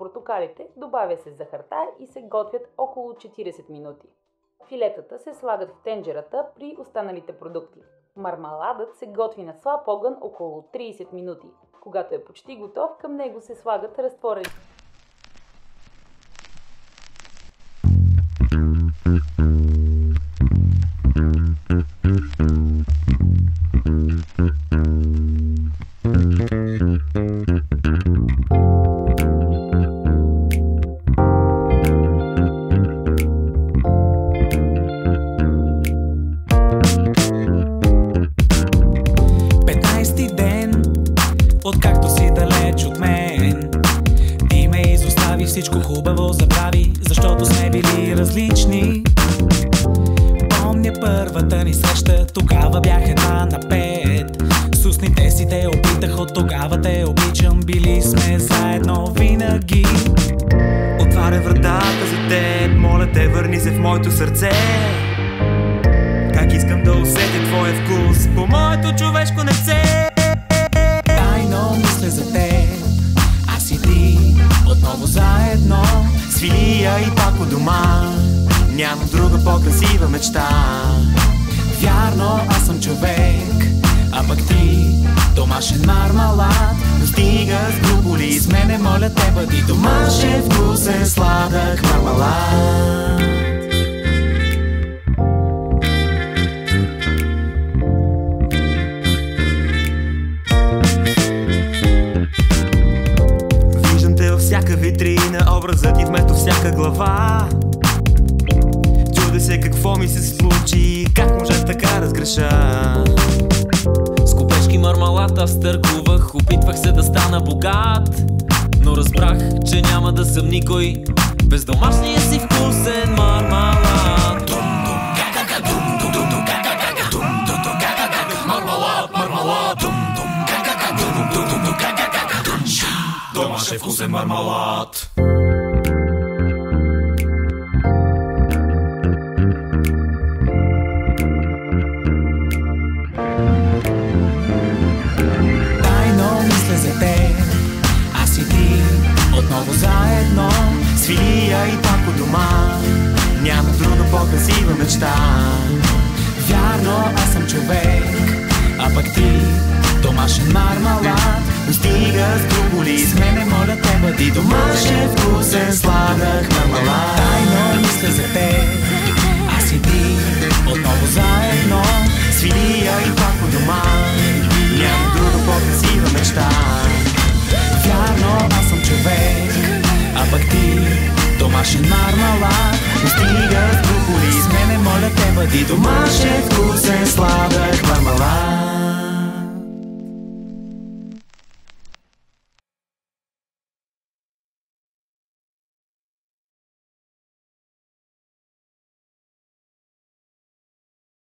Портокалите добавя се захарта и се готвят около 40 минути. Филетата се слагат в тенджерата при останалите продукти. Мармаладът се готви на слаб огън около 30 минути. Когато е почти готов, към него се слагат разтворени откакто си далеч от мен. Ти ме изостави, всичко хубаво забрави, защото сме били различни. Помня първата ни среща, тогава бях една на 5. С устните си те опитах, от тогава те обичам, били сме заедно винаги. Отваря вратата за теб, моля те, върни се в моето сърце. Как искам да усетя твоя вкус по моето човешко лице. Мисля за теб, аз и ти отново заедно. Свилия и пак у дома, нямам друга по-красива мечта. Вярно, аз съм човек, а пък ти домашен мармалад. Но стига с глуполи, с мене моля те, бъди домашен вкусен сладък мармалад. Всяка витрина, образът ти вместо всяка глава. Чудя се какво ми се случи, как може така разгреша. С купешки мармалад аз търгувах, опитвах се да стана богат, но разбрах, че няма да съм никой без домашния си вкусен мармалад. Домашен вкусен мармалад. Тайно мисля за теб, аз и ти отново заедно. Свилия и пак у дома, няма друга по-красива мечта. Вярно, аз съм човек, а пък ти домашен мармалад. Но стига с глуполи, с мене моля те, бъди домашен вкусен сладък мармалад. Тайно мисля за теб, аз и ти отново заедно. Свилия и пак у дома, няма друга по-красива мечта. Вярно, аз съм човек, а пък ти домашен мармалад. Но стига с глуполи, с мене моля те, бъди домашен вкусен сладък мармалад.